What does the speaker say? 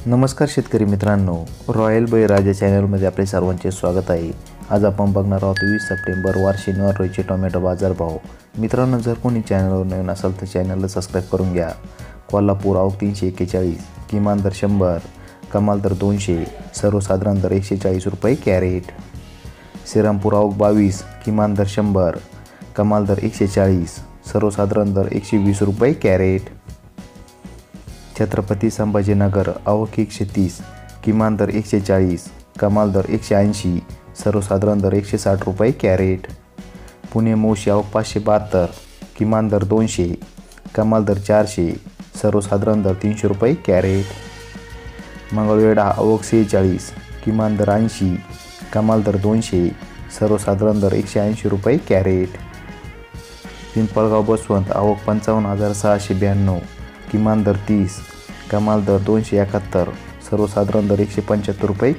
नमस्कार शेतकरी मित्रांनो, रॉयल बळीराजा चॅनलमध्ये आपले सर्वांचे स्वागत आहे। आज आपण बघणार आहोत 20 सप्टेंबर वार शनिवार रोजीचे टोमॅटो बाजारभाव। मित्रांनो, जर कोणी चॅनलवर नवीन असाल तर चॅनलला सबस्क्राईब करून घ्या। कोल्हापूर आवक 341, किमान दर 100, कमाल दर 200, सर्वसाधारण दर 140 रुपये कॅरेट। श्रीरामपूर आवक 22, किमान दर 100, कमाल दर 140, सर्वसाधारण दर 120 रुपये कॅरेट। छत्रपती संभाजीनगर आवक 130, किमान दर 140, कमाल दर 180, सर्वसाधारण दर 160 रुपये कॅरेट। पुणे मोशी आवक 572, किमान दर 200, कमाल दर 400, सर्वसाधारण दर 300 रुपये कॅरेट। मंगळवेढा आवक 46, किमान दर 80, कमाल दर 200, सर्वसाधारण दर 180 रुपये कॅरेट। पिंपळगाव बसवंत आवक 55,692, किमान दर 30, कमाल दर 271, सर्वसाधारण दर 175 रुपये